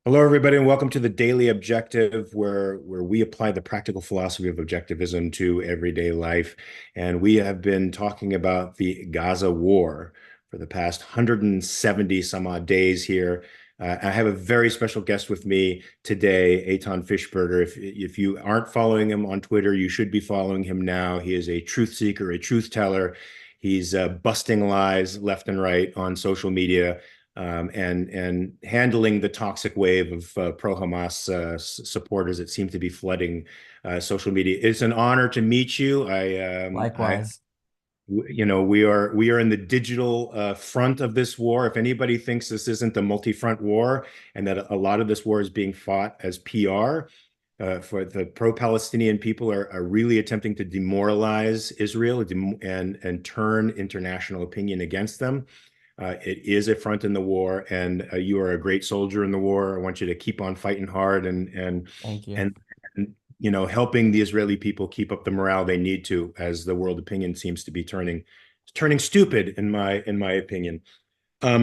Hello, everybody, and welcome to the Daily Objective, where we apply the practical philosophy of objectivism to everyday life. And we have been talking about the Gaza war for the past 170 some odd days here. I have a very special guest with me today, Eitan Fishberger. If you aren't following him on Twitter, you should be following him now. He is a truth seeker, a truth teller. He's busting lies left and right on social media, and handling the toxic wave of pro-Hamas supporters that seem to be flooding social media. It's an honor to meet you. Likewise. We are in the digital front of this war. If anybody thinks this isn't a multi-front war and that a lot of this war is being fought as PR, for the pro-Palestinian people are really attempting to demoralize Israel and turn international opinion against them. It is a front in the war, and you are a great soldier in the war. I want you to keep on fighting hard Thank you. and helping the Israeli people keep up the morale they need to, as the world opinion seems to be turning stupid in my opinion.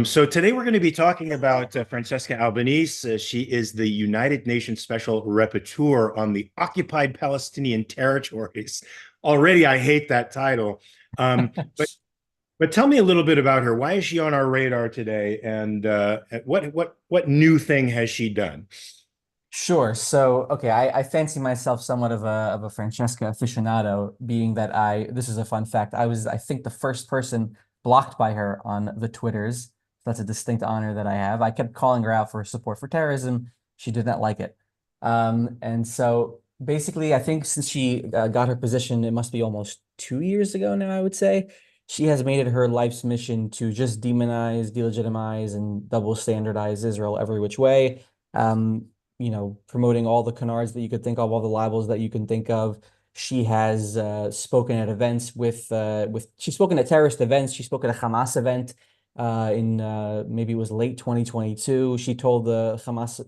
So today we're going to be talking about Francesca Albanese. She is the United Nations Special Rapporteur on the occupied Palestinian territories. Already, I hate that title. But tell me a little bit about her. Why is she on our radar today? And what new thing has she done? Sure. So, okay, I fancy myself somewhat of a Francesca aficionado, being that this is a fun fact. I was, I think, the first person blocked by her on the Twitters. That's a distinct honor that I have. I kept calling her out for support for terrorism. She did not like it. And so basically, I think since she got her position, it must be almost 2 years ago now, I would say. She has made it her life's mission to just demonize, delegitimize, and double standardize Israel every which way. Um, Promoting all the canards that you could think of, all the libels that you can think of. She has spoken at events she's spoken at terrorist events. She spoke at a Hamas event in maybe it was late 2022. She told the Hamas,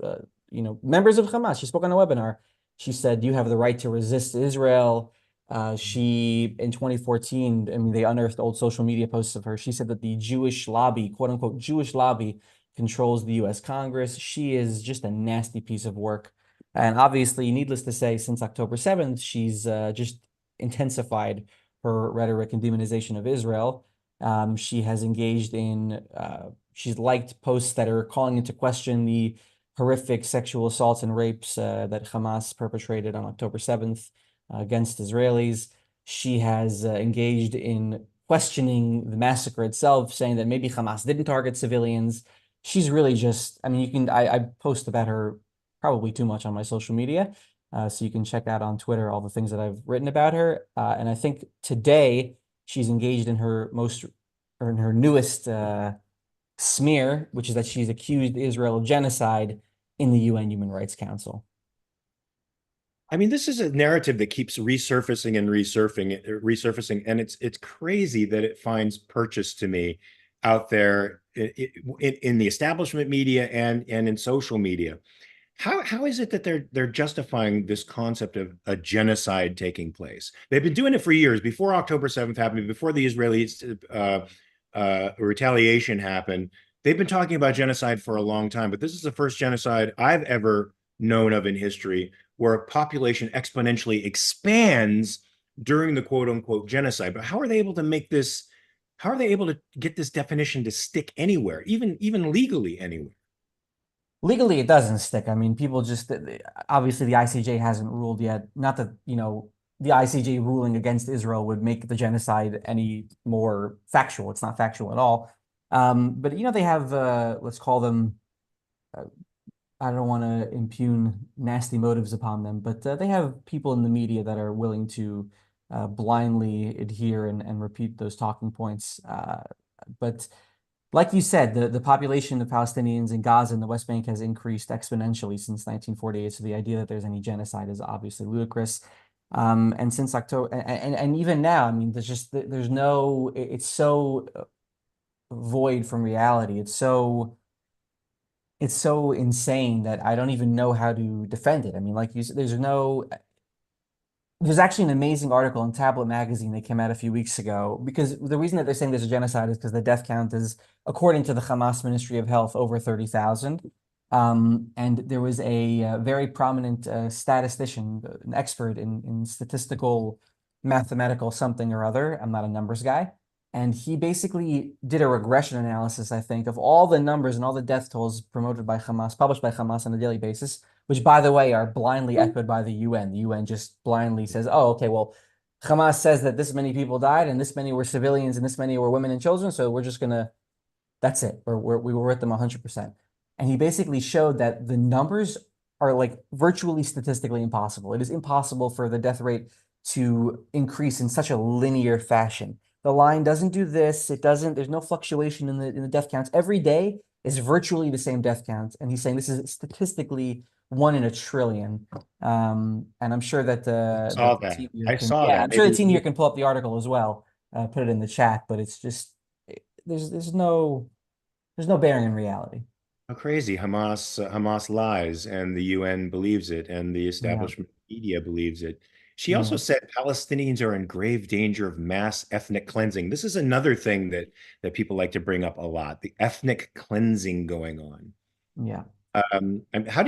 members of Hamas, she spoke on a webinar. She said, "You have the right to resist Israel." She, in 2014, I mean, they unearthed old social media posts of her. She said that the Jewish lobby, quote unquote, Jewish lobby, controls the US Congress. She is just a nasty piece of work. And obviously, needless to say, since October 7th, she's just intensified her rhetoric and demonization of Israel. She has engaged she's liked posts that are calling into question the horrific sexual assaults and rapes that Hamas perpetrated on October 7th against Israelis. She has engaged in questioning the massacre itself, saying that maybe Hamas didn't target civilians. She's really just, I mean, I post about her probably too much on my social media. So you can check out on Twitter all the things that I've written about her. And I think today she's engaged in her newest smear, which is that she's accused Israel of genocide in the UN Human Rights Council. I mean, this is a narrative that keeps resurfacing and resurfacing, and it's crazy that it finds purchase to me out there in the establishment media and in social media. How is it that they're justifying this concept of a genocide taking place? They've been doing it for years, before October 7th happened, before the Israeli retaliation happened. They've been talking about genocide for a long time, but this is the first genocide I've ever known of in history where a population exponentially expands during the quote unquote genocide. But how are they able to make this? How are they able to get this definition to stick anywhere, even legally anywhere? Legally, it doesn't stick. I mean, people just obviously the ICJ hasn't ruled yet. Not that, the ICJ ruling against Israel would make the genocide any more factual. It's not factual at all. But they have let's call them. Uh, I don't want to impugn nasty motives upon them, but they have people in the media that are willing to blindly adhere and repeat those talking points. But like you said, the population of Palestinians in Gaza and the West Bank has increased exponentially since 1948. So the idea that there's any genocide is obviously ludicrous. And since October, and even now, I mean, there's no, it's so void from reality. It's so insane that I don't even know how to defend it. I mean, like you said, there's actually an amazing article in Tablet magazine that came out a few weeks ago, because the reason that they're saying there's a genocide is because the death count is, according to the Hamas Ministry of Health, over 30,000. And there was a, very prominent statistician, an expert in statistical, mathematical something or other. I'm not a numbers guy. And he basically did a regression analysis, I think, of all the numbers and all the death tolls promoted by Hamas, published by Hamas on a daily basis, which, by the way, are blindly echoed by the UN. The UN just blindly says, oh, okay, well, Hamas says that this many people died and this many were civilians and this many were women and children. So we're just going to that's it. We were with them 100%. And he basically showed that the numbers are like virtually statistically impossible. It is impossible for the death rate to increase in such a linear fashion. The line doesn't do this. It doesn't, there's no fluctuation in the death counts. Every day is virtually the same death count. And he's saying this is statistically one in a trillion. And I'm sure that Saw the that. team here I can, saw yeah, that. I'm sure the Maybe team here can pull up the article as well, put it in the chat, but it's just, there's no bearing in reality. how crazy. Hamas lies, and the UN believes it, and the Yeah, establishment media believes it. She also yeah, said Palestinians are in grave danger of mass ethnic cleansing. This is another thing that people like to bring up a lot, the ethnic cleansing going on. yeah. And how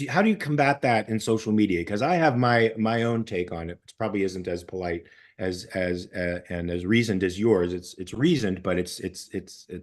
how do you combat that in social media? Because I have my own take on it, which probably isn't as polite as and as reasoned as yours. It's reasoned, but it's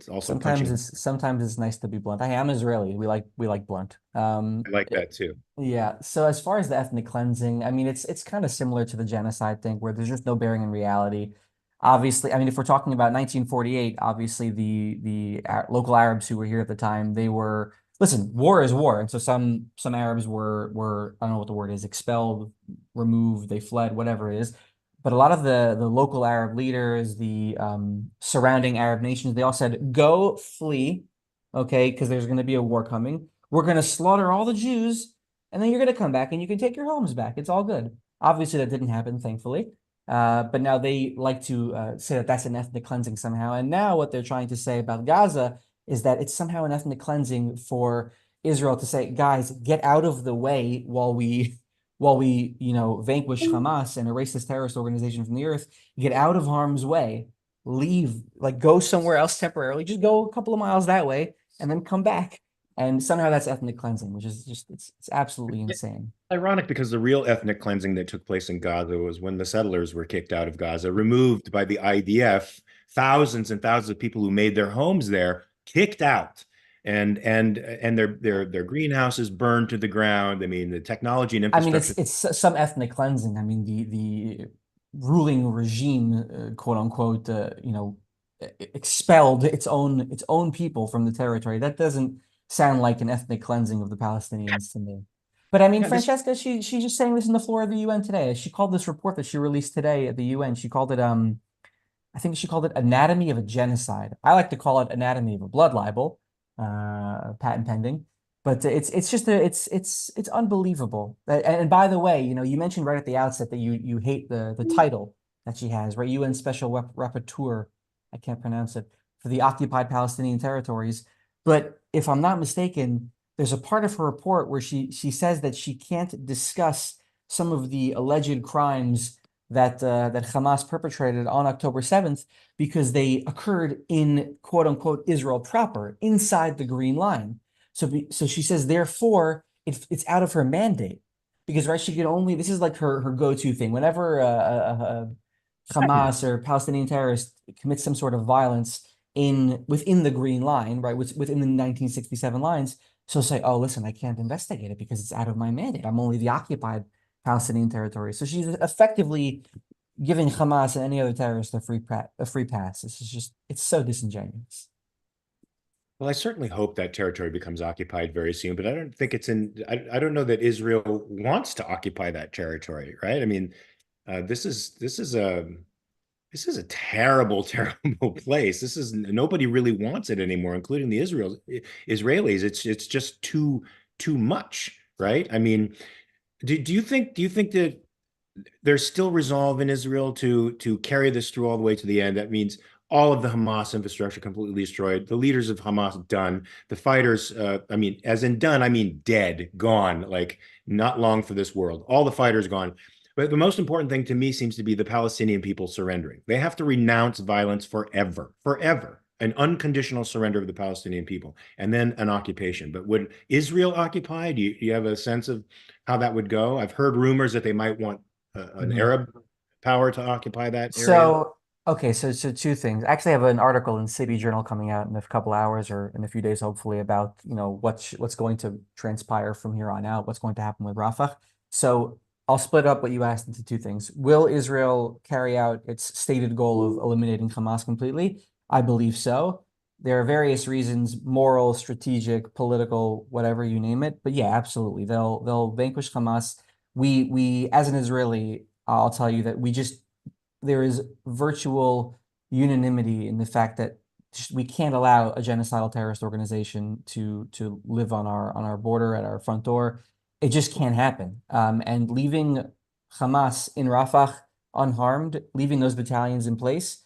also punching. Sometimes it's nice to be blunt. I am Israeli. We like blunt. I like that too. Yeah. So as far as the ethnic cleansing, I mean, it's kind of similar to the genocide thing, where there's just no bearing in reality. Obviously, I mean, if we're talking about 1948, obviously the local Arabs who were here at the time, they were listen, war is war, and so some Arabs were I don't know what the word is, expelled, removed, they fled, whatever it is. But a lot of the local Arab leaders, the surrounding Arab nations, they all said, "Go flee, okay, because there's going to be a war coming. We're going to slaughter all the Jews." And then you're going to come back and you can take your homes back. It's all good. Obviously, that didn't happen, thankfully. But now they like to say that that's an ethnic cleansing somehow. And now what they're trying to say about Gaza is that it's somehow an ethnic cleansing for Israel to say, guys, get out of the way while we vanquish Hamas and erase this terrorist organization from the earth. Get out of harm's way. Leave, like go somewhere else temporarily. Just go a couple of miles that way and then come back. And somehow that's ethnic cleansing, which is just it's absolutely insane. Ironic because the real ethnic cleansing that took place in Gaza was when the settlers were kicked out of Gaza, removed by the IDF, thousands and thousands of people who made their homes there kicked out. And their greenhouses burned to the ground. I mean, the technology and I mean, infrastructure. it's some ethnic cleansing. I mean, the ruling regime, quote unquote, expelled its own people from the territory. That doesn't sound like an ethnic cleansing of the Palestinians to me. But I mean, Yeah, this Francesca, she's just saying this in the floor of the UN today. She called this report that she released today at the UN. She called it I think she called it Anatomy of a Genocide. I like to call it Anatomy of a Blood Libel, patent pending. But it's just it's unbelievable. And by the way, you mentioned right at the outset that you hate the title that she has, right? UN Special Rapporteur, I can't pronounce it, for the occupied Palestinian territories. But if I'm not mistaken, there's a part of her report where she says that she can't discuss some of the alleged crimes that Hamas perpetrated on October 7th because they occurred in quote unquote Israel proper, inside the Green Line. So she says, therefore, it's out of her mandate because right, she could only this is like her go-to thing. Whenever Hamas or Palestinian terrorists commit some sort of violence within the Green Line, right, within the 1967 lines, she'll say, "Oh, listen, I can't investigate it because it's out of my mandate. I'm only the occupied Palestinian territory." So she's effectively giving Hamas and any other terrorist a free pass. It's so disingenuous. Well, I certainly hope that territory becomes occupied very soon, but I don't think it's I don't know that Israel wants to occupy that territory, right? I mean, this is a terrible, terrible place. This is nobody really wants it anymore, including the Israelis. It's just too much, right? I mean, do you think that there's still resolve in Israel to carry this through all the way to the end? That means all of the Hamas infrastructure completely destroyed. The leaders of Hamas done. The fighters, I mean, as in done, I mean dead, gone, like not long for this world. All the fighters gone. But the most important thing to me seems to be the Palestinian people surrendering. They have to renounce violence forever, forever. an unconditional surrender of the Palestinian people, and then an occupation. But would Israel occupy? Do you have a sense of how that would go? I've heard rumors that they might want an Mhm. Arab power to occupy that area. So, okay, so two things. I actually have an article in City Journal coming out in a couple hours or in a few days, hopefully, about, what's going to transpire from here on out, what's going to happen with Rafah. So I'll split up what you asked into two things. Will Israel carry out its stated goal of eliminating Hamas completely? I believe so. There are various reasons, moral, strategic, political, whatever you name it. But yeah, absolutely. They'll vanquish Hamas. We as an Israeli, I'll tell you that there is virtual unanimity in the fact that we can't allow a genocidal terrorist organization to live on our border at our front door. It just can't happen. And leaving Hamas in Rafah unharmed, leaving those battalions in place,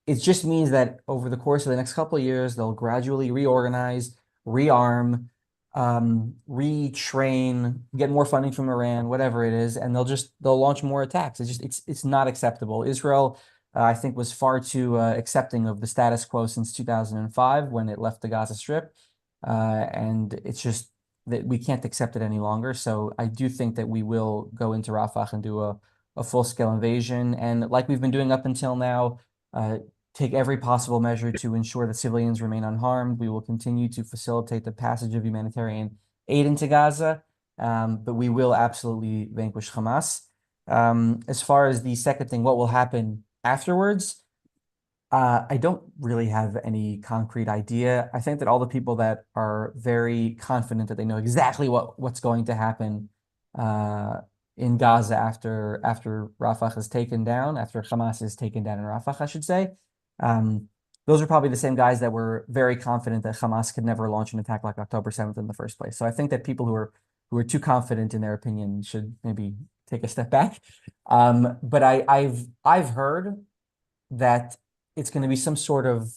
it just means that over the course of the next couple of years, they'll gradually reorganize, rearm, retrain, get more funding from Iran, whatever it is, and they'll launch more attacks. It's not acceptable. Israel, I think, was far too accepting of the status quo since 2005 when it left the Gaza Strip, and it's just that we can't accept it any longer. So I do think that we will go into Rafah and do a full-scale invasion, and like we've been doing up until now. Take every possible measure to ensure that civilians remain unharmed. We will continue to facilitate the passage of humanitarian aid into Gaza, but we will absolutely vanquish Hamas. As far as the second thing, what will happen afterwards? I don't really have any concrete idea. I think that all the people that are very confident that they know exactly what's going to happen in Gaza after Rafah is taken down, after Hamas is taken down in Rafah, I should say. Um, those are probably the same guys that were very confident that Hamas could never launch an attack like October 7th in the first place. So I think that people who are too confident in their opinion should maybe take a step back. But I've heard that it's going to be some sort of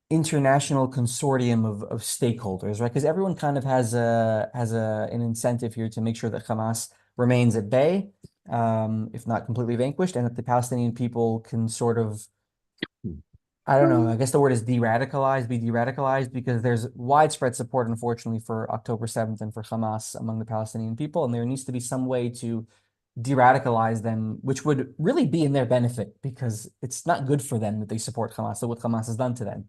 international consortium of stakeholders, right? Because everyone kind of has an incentive here to make sure that Hamas remains at bay, if not completely vanquished, and that the Palestinian people can sort of, I don't know, I guess the word is de-radicalized, be de-radicalized, because there's widespread support, unfortunately, for October 7th and for Hamas among the Palestinian people, and there needs to be some way to de-radicalize them, which would really be in their benefit because it's not good for them that they support Hamas, so what Hamas has done to them.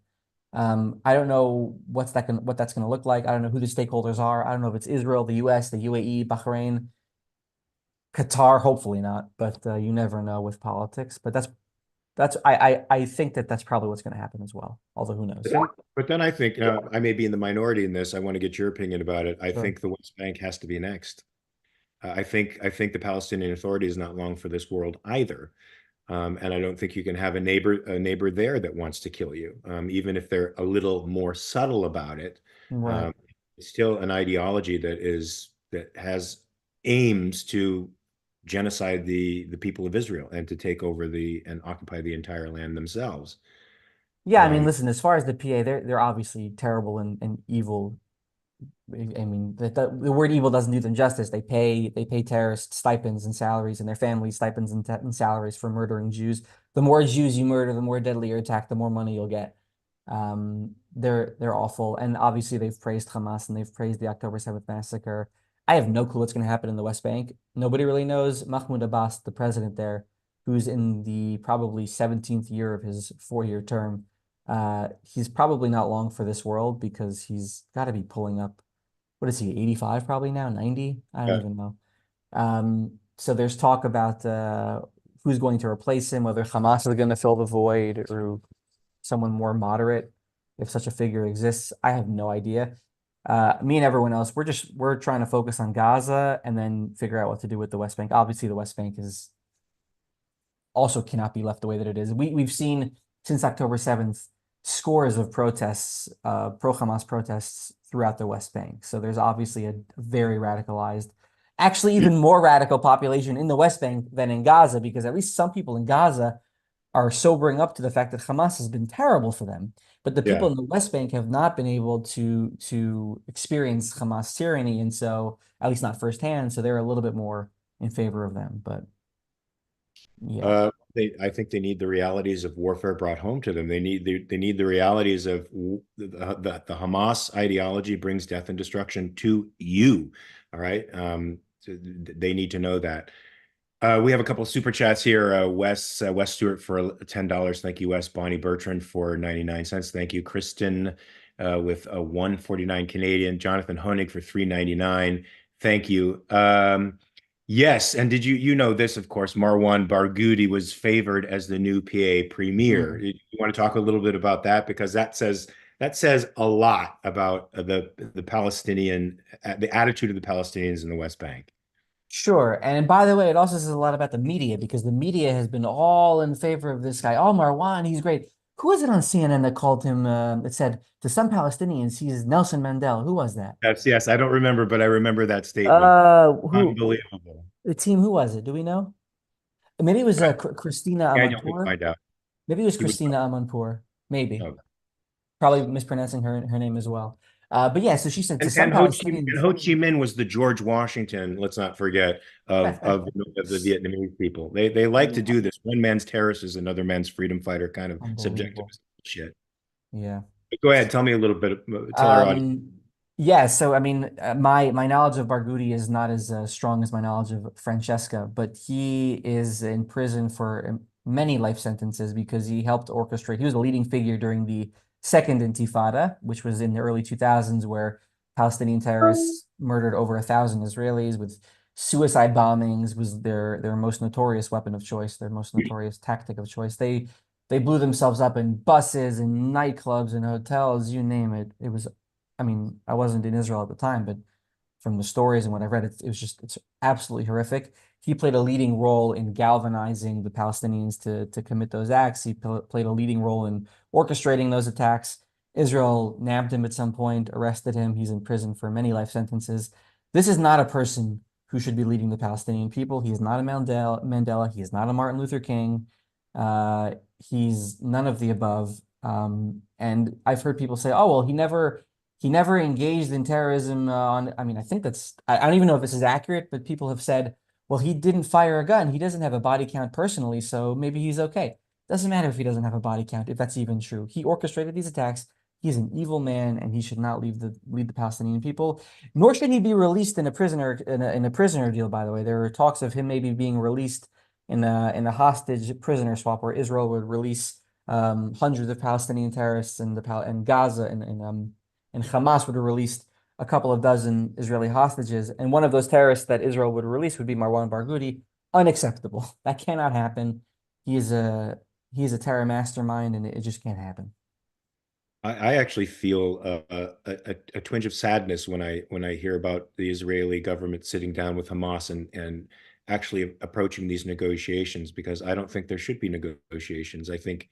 I don't know what that's going to look like. I don't know who the stakeholders are. I don't know if it's Israel, the US, the UAE, Bahrain, Qatar. Hopefully not, but you never know with politics. But I think that that's probably what's going to happen as well. Although who But knows? then, but then I think I may be in the minority in this. I want to get your opinion about it. I Sure. think the West Bank has to be next. I think the Palestinian Authority is not long for this world either. And I don't think you can have a neighbor there that wants to kill you, even if they're a little more subtle about it. Right. Um, it's still an ideology that has aims to genocide the people of Israel and to take over and occupy the entire land themselves. Yeah, I mean, Um, listen, as far as the PA, they're obviously terrible and evil. I mean, the word evil doesn't do them justice. They pay terrorists stipends and salaries and their families stipends and salaries for murdering Jews. The more Jews you murder, the more deadly your attack, the more money you'll get. They're awful, and obviously they've praised Hamas and they've praised the October 7th massacre. I have no clue what's going to happen in the West Bank. Nobody really knows. Mahmoud Abbas, the president there, who's in the probably 17th year of his 4-year term, he's probably not long for this world because he's got to be pulling up, what is he, 85 probably now, 90? I don't yeah. even know. So there's talk about who's going to replace him, whether Hamas is going to fill the void or someone more moderate, if such a figure exists. I have no idea. Me and everyone else, we're trying to focus on Gaza and then figure out what to do with the West Bank. Obviously, the West Bank is also cannot be left the way that it is. We've seen since October 7th scores of protests, pro-Hamas protests throughout the West Bank. So there's obviously a very radicalized, actually even more radical population in the West Bank than in Gaza, because at least some people in Gaza are sobering up to the fact that Hamas has been terrible for them. But the people Yeah. in the West Bank have not been able to experience Hamas tyranny, and so at least not firsthand. So they're a little bit more in favor of them. But yeah. I think they need the realities of warfare brought home to them. They need the realities of the Hamas ideology brings death and destruction to you. All right. So they need to know that. We have a couple of super chats here. Wes Stewart for $10. Thank you, Wes. Bonnie Bertrand for 99 cents. Thank you. Kristen with a 149 Canadian. Jonathan Honig for 3.99. Thank you. Yes, and did you know this, of course, Marwan Barghouti was favored as the new PA premier. Mm. You want to talk a little bit about that because that says a lot about the Palestinian the attitude of the Palestinians in the West Bank. Sure. And by the way, it also says a lot about the media because the media has been all in favor of this guy. Oh, Marwan, he's great. Who was it on CNN that called him, that said to some Palestinians, he's Nelson Mandela? Who was that? Yes, I don't remember, but I remember that statement. Who, Unbelievable. the team, who was it? Do we know? Maybe it was Christina Daniel will Amanpour. find out. Maybe it was He would Christina Amanpour. Maybe. know. Probably mispronouncing her name as well. But yeah, so she said to some And Palestinians, Ho Chi Minh was the George Washington, let's not forget, of the Vietnamese people. They like to yeah, do this. One man's terrorist is another man's freedom fighter kind of subjective unbelievable. shit. Yeah. But go ahead, tell me a little bit, tell our audience. Um, yeah, so I mean, my knowledge of Barghouti is not as strong as my knowledge of Francesca, but he is in prison for many life sentences because he helped orchestrate. He was a leading figure during the Second Intifada, which was in the early 2000s, where Palestinian terrorists murdered over 1,000 Israelis with suicide bombings was their most notorious weapon of choice, their most notorious tactic of choice. They blew themselves up in buses and nightclubs and hotels, you name it. It was, I mean, I wasn't in Israel at the time, but from the stories and what I've read, it was just, it's absolutely horrific. He played a leading role in galvanizing the Palestinians to commit those acts. He played a leading role in orchestrating those attacks. Israel nabbed him at some point, arrested him. He's in prison for many life sentences. This is not a person who should be leading the Palestinian people. He is not a Mandela. He is not a Martin Luther King. Uh, he's none of the above. And I've heard people say, "Oh, well, he never engaged in terrorism on." I mean, I think I don't even know if this is accurate, but people have said, "Well, he didn't fire a gun. He doesn't have a body count personally, so maybe he's okay." Doesn't matter if he doesn't have a body count, if that's even true. He orchestrated these attacks. He's an evil man, and he should not lead the Palestinian people. Nor should he be released in a prisoner deal. By the way, there are talks of him maybe being released in a hostage prisoner swap where Israel would release hundreds of Palestinian terrorists and Gaza and Hamas would have released a couple of dozen Israeli hostages. And one of those terrorists that Israel would release would be Marwan Barghouti. Unacceptable. That cannot happen. He is a he is a terror mastermind, and it just can't happen. I actually feel a twinge of sadness when I hear about the Israeli government sitting down with Hamas and actually approaching these negotiations because I don't think there should be negotiations. I think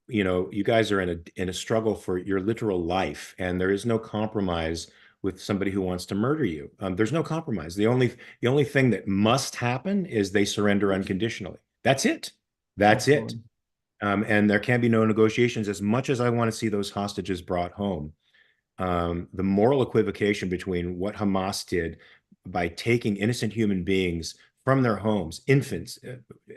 you guys are in a struggle for your literal life, and there is no compromise with somebody who wants to murder you. There's no compromise. The only thing that must happen is they surrender unconditionally. That's it. That's it. Absolutely. And there can be no negotiations. As much as I want to see those hostages brought home, the moral equivocation between what Hamas did by taking innocent human beings from their homes, infants,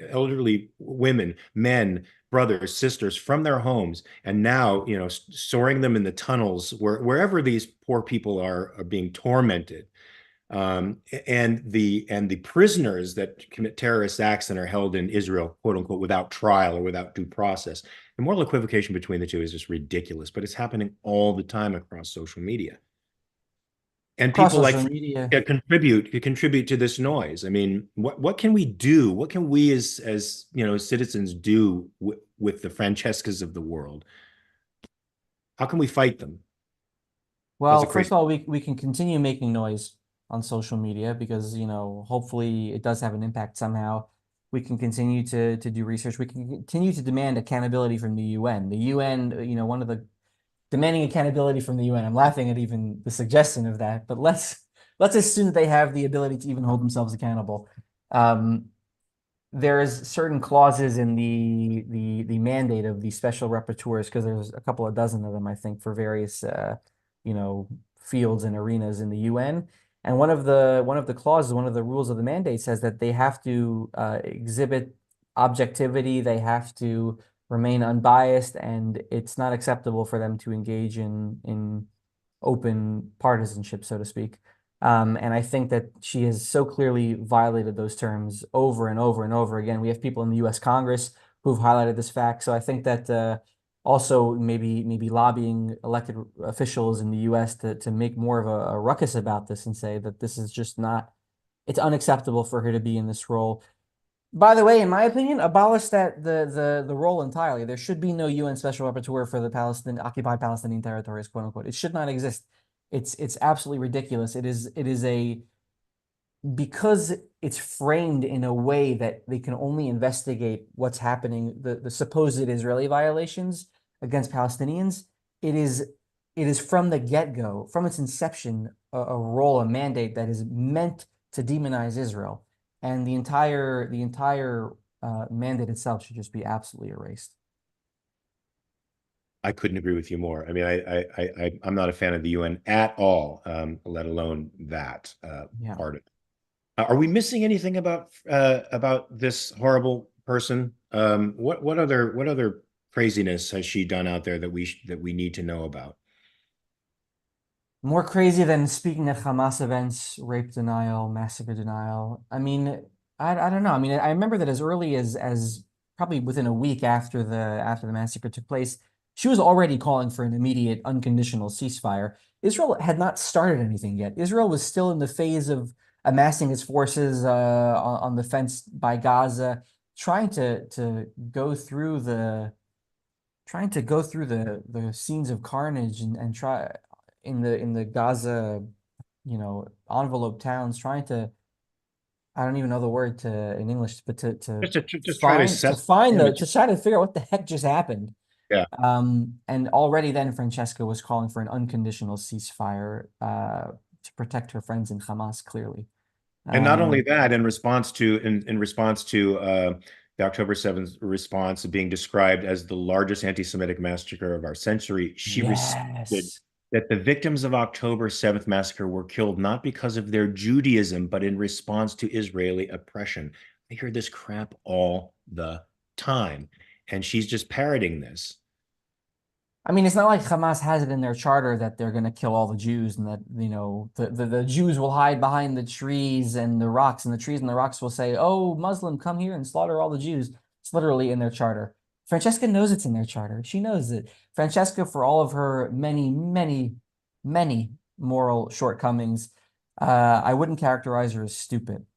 elderly women, men, brothers, sisters from their homes, and now, storing them in the tunnels wherever these poor people are being tormented. And the prisoners that commit terrorist acts and are held in Israel, quote unquote, without trial or without due process. The moral equivocation between the two is just ridiculous, but it's happening all the time across social media. And Across people like social media. contribute to this noise. I mean, what can we do? What can we as citizens do with the Francescas of the world? How can we fight them? That's Well, a first crazy. of all, we can continue making noise on social media because, hopefully it does have an impact somehow. We can continue to do research. We can continue to demand accountability from the UN. The UN, one of the demanding accountability from the UN. I'm laughing at even the suggestion of that, but let's assume that they have the ability to even hold themselves accountable. Um, there's certain clauses in the mandate of the special rapporteurs because there's a couple of dozen of them, I think, for various you know fields and arenas in the UN. And one of the clauses, one of the rules of the mandate says that they have to exhibit objectivity. They have to remain unbiased, and it's not acceptable for them to engage in open partisanship, so to speak. And I think that she has so clearly violated those terms over and over and over again. We have people in the U.S. Congress who've highlighted this fact. So I think that also maybe lobbying elected officials in the U.S. to make more of a ruckus about this and say that this is just not, it's unacceptable for her to be in this role. By the way, in my opinion, abolish the role entirely. There should be no UN special rapporteur for the Palestinian occupied Palestinian territories, quote unquote. It should not exist. It's absolutely ridiculous. It is a because it's framed in a way that they can only investigate what's happening, the supposed Israeli violations against Palestinians. It is it is from the get-go, from its inception, a role, a mandate that is meant to demonize Israel. And the entire mandate itself should just be absolutely erased. I couldn't agree with you more. I mean, I'm not a fan of the UN at all, let alone that Yeah. part of it. Are we missing anything about this horrible person? What other craziness has she done out there that we need to know about? More crazy than speaking at Hamas events, rape denial, massacre denial. I mean, I don't know. I mean, I remember that as early as probably within a week after the massacre took place, she was already calling for an immediate unconditional ceasefire. Israel had not started anything yet. Israel was still in the phase of amassing its forces on the fence by Gaza, trying to go through the scenes of carnage and try in the Gaza, envelope towns, trying to, I don't even know the word to in English, but to Just try to find to assess find the to damages. try to figure out what the heck just happened. Yeah. And already then Francesca was calling for an unconditional ceasefire to protect her friends in Hamas, clearly. And not only Um, that, in response to the October 7th response being described as the largest anti-Semitic massacre of our century, she responded yes. that the victims of October 7th massacre were killed not because of their Judaism, but in response to Israeli oppression. I hear this crap all the time, and she's just parroting this. I mean, it's not like Hamas has it in their charter that they're going to kill all the Jews and that, the Jews will hide behind the trees and the rocks, and the trees and the rocks will say, "Oh, Muslim, come here and slaughter all the Jews." It's literally in their charter. Francesca knows it's in their charter. She knows it. Francesca, for all of her many, many, many moral shortcomings, I wouldn't characterize her as stupid.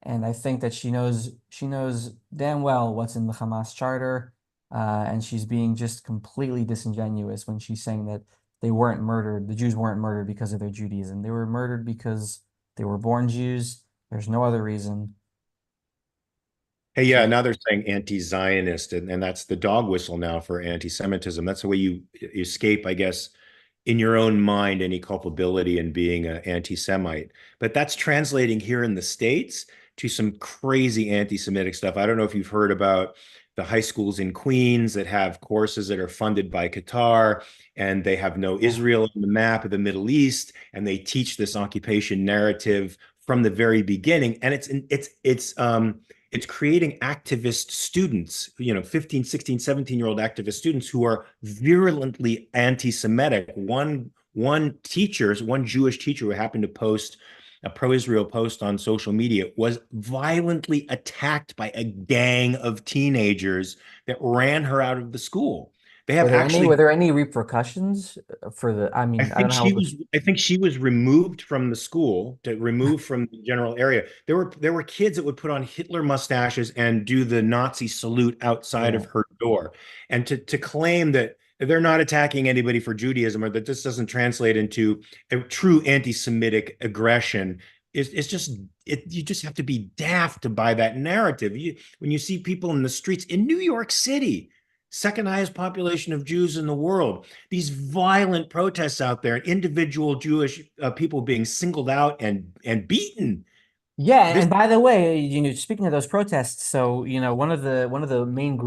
And I think that she knows damn well what's in the Hamas charter, and she's being just completely disingenuous when she's saying that they weren't murdered. The Jews weren't murdered because of their Judaism. They were murdered because they were born Jews. There's no other reason. Hey, yeah, So now they're saying anti-Zionist, and that's the dog whistle now for anti-Semitism. That's the way you escape, I guess, in your own mind, any culpability in being an anti-Semite. But that's translating here in the States to some crazy anti-Semitic stuff. I don't know if you've heard about the high schools in Queens that have courses that are funded by Qatar, and they have no yeah. Israel on the map of the Middle East, and they teach this occupation narrative from the very beginning. And it's creating activist students, 15, 16, 17-year-old activist students who are virulently anti-Semitic. One Jewish teacher who happened to post a pro-Israel post on social media was violently attacked by a gang of teenagers that ran her out of the school. They Were have there any were actually there any repercussions for the, I I mean, I don't think know how she it was. was I think she was removed from the school, removed from the general area. There were kids that would put on Hitler mustaches and do the Nazi salute outside Yeah. of her door. And to claim that they're not attacking anybody for Judaism or that this doesn't translate into a true anti-Semitic aggression is just you just have to be daft to buy that narrative. When you see people in the streets in New York City, second highest population of Jews in the world, these violent protests out there, and individual Jewish people being singled out and beaten. Yeah, This and by the way, speaking of those protests, so one of the main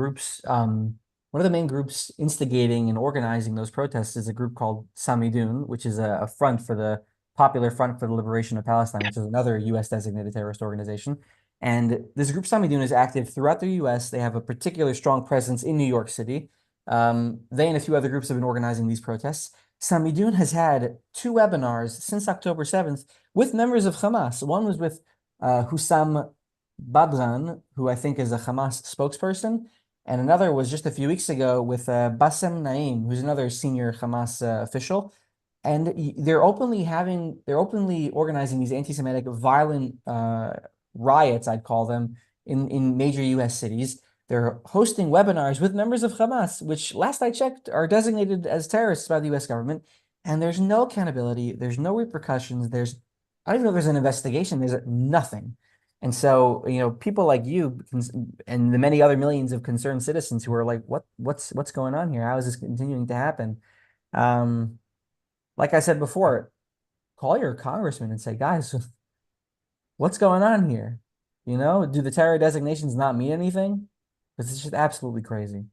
groups instigating and organizing those protests is a group called Samidun, which is a front for the Popular Front for the Liberation of Palestine, which is another U.S. designated terrorist organization. And this group Samidun is active throughout the US. They have a particular strong presence in New York City. They and a few other groups have been organizing these protests. Samidun has had two webinars since October 7th with members of Hamas. One was with Hussam Babzan, who I think is a Hamas spokesperson, and another was just a few weeks ago with Bassem Naim, who's another senior Hamas official. And they're openly organizing these anti-Semitic violent riots, I'd call them, in major US cities. They're hosting webinars with members of Hamas, which last I checked are designated as terrorists by the US government. And there's no accountability, there's no repercussions, I don't even know if there's an investigation, there's nothing. And so, people like you and the many other millions of concerned citizens who are like, what's going on here? How is this continuing to happen? Um, like I said before, call your congressman and say, guys, what's going on here? Do the terror designations not mean anything? Because it's just absolutely crazy.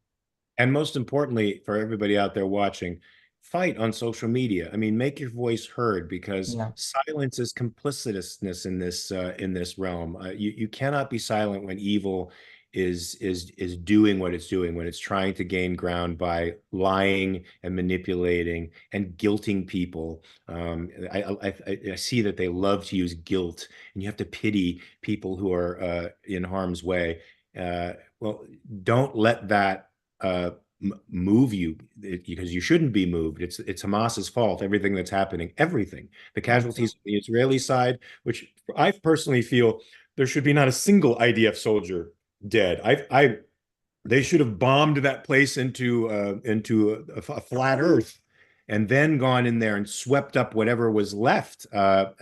And most importantly, for everybody out there watching, fight on social media. I mean, make your voice heard because Yeah. silence is complicitousness in this realm. You cannot be silent when evil is doing what it's doing, when it's trying to gain ground by lying and manipulating and guilting people. I see that they love to use guilt, and you have to pity people who are in harm's way. Well, don't let that move you because you shouldn't be moved. It's Hamas's fault. Everything that's happening, everything, the casualties on the Israeli side, which I personally feel there should be not a single IDF soldier dead. They should have bombed that place into a flat Earth, and then gone in there and swept up whatever was left.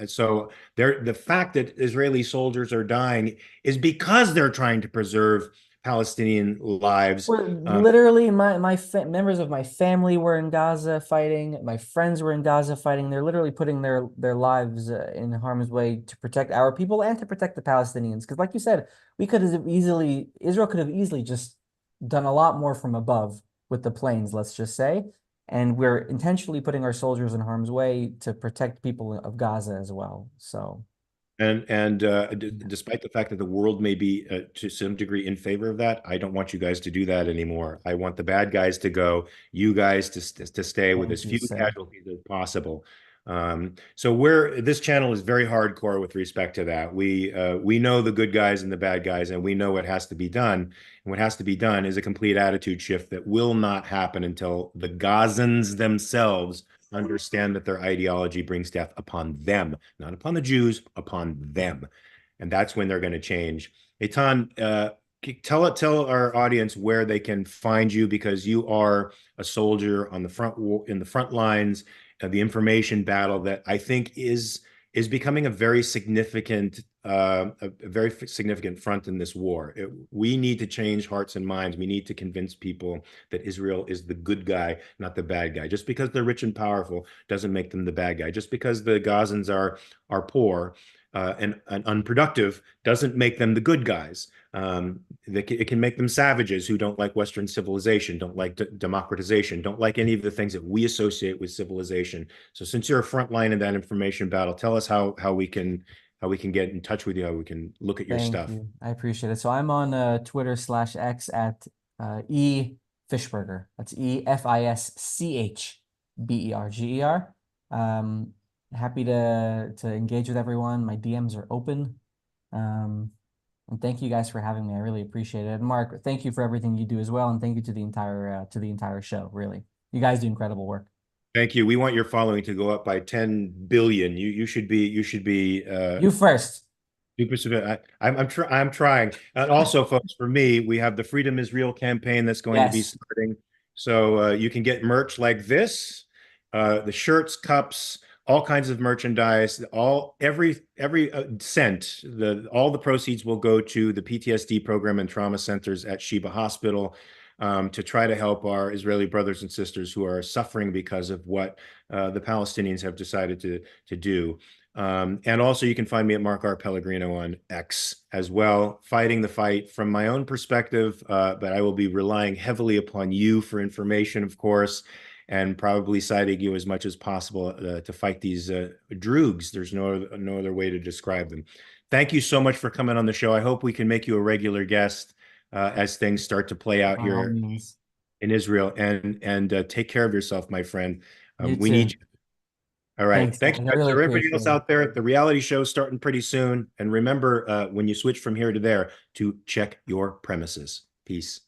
So the fact that Israeli soldiers are dying is because they're trying to preserve Palestinian lives. We're literally members of my family were in Gaza fighting. My friends were in Gaza fighting. They're literally putting their lives in harm's way to protect our people and to protect the Palestinians. Because, like you said, Israel could have easily just done a lot more from above with the planes, let's just say. And we're intentionally putting our soldiers in harm's way to protect people of Gaza as well. So, And despite the fact that the world may be to some degree in favor of that, I don't want you guys to do that anymore. I want the bad guys to go, you guys to stay with as thank you, few sir. casualties as possible. So this channel is very hardcore with respect to that. We know the good guys and the bad guys, and we know what has to be done. And what has to be done is a complete attitude shift that will not happen until the Gazans themselves understand that their ideology brings death upon them, not upon the Jews, upon them. And that's when they're going to change. Eitan, tell our audience where they can find you, because you are a soldier on the front lines of the information battle that I think is becoming a very significant front in this war. We need to change hearts and minds. We need to convince people that Israel is the good guy, not the bad guy. Just because they're rich and powerful doesn't make them the bad guy. Just because the Gazans are poor and unproductive doesn't make them the good guys. It can make them savages who don't like Western civilization, don't like democratization, don't like any of the things that we associate with civilization. So since you're a front line in that information battle, tell us how we can get in touch with you, how we can look at your Thank stuff. you. I appreciate it. So I'm on Twitter/X at E Fishberger. That's EFISCHBERGER. Um, Happy to engage with everyone. My DMs are open. And thank you guys for having me. I really appreciate it. And Mark, thank you for everything you do as well. And thank you to the entire show. Really, you guys do incredible work. Thank you. We want your following to go up by 10 billion. You should be You first. super super. I'm trying. And also, folks, for me, we have the Freedom is Real campaign that's going to be Yes. starting. So you can get merch like this, the shirts, cups, all kinds of merchandise. Every cent, all the proceeds will go to the PTSD program and trauma centers at Sheba Hospital. To try to help our Israeli brothers and sisters who are suffering because of what the Palestinians have decided to do. And also, you can find me at Mark R. Pellegrino on X as well, fighting the fight from my own perspective, but I will be relying heavily upon you for information, of course. and probably citing you as much as possible to fight these droogs. There's no other way to describe them. Thank you so much for coming on the show. I hope we can make you a regular guest as things start to play out By all here means. in Israel. And take care of yourself, my friend. You We need too. you. All right. Thanks, Thanks, guys. I guys. really For everybody appreciate else it. out there, the reality show's starting pretty soon. And remember, when you switch from here to there, to check your premises. Peace.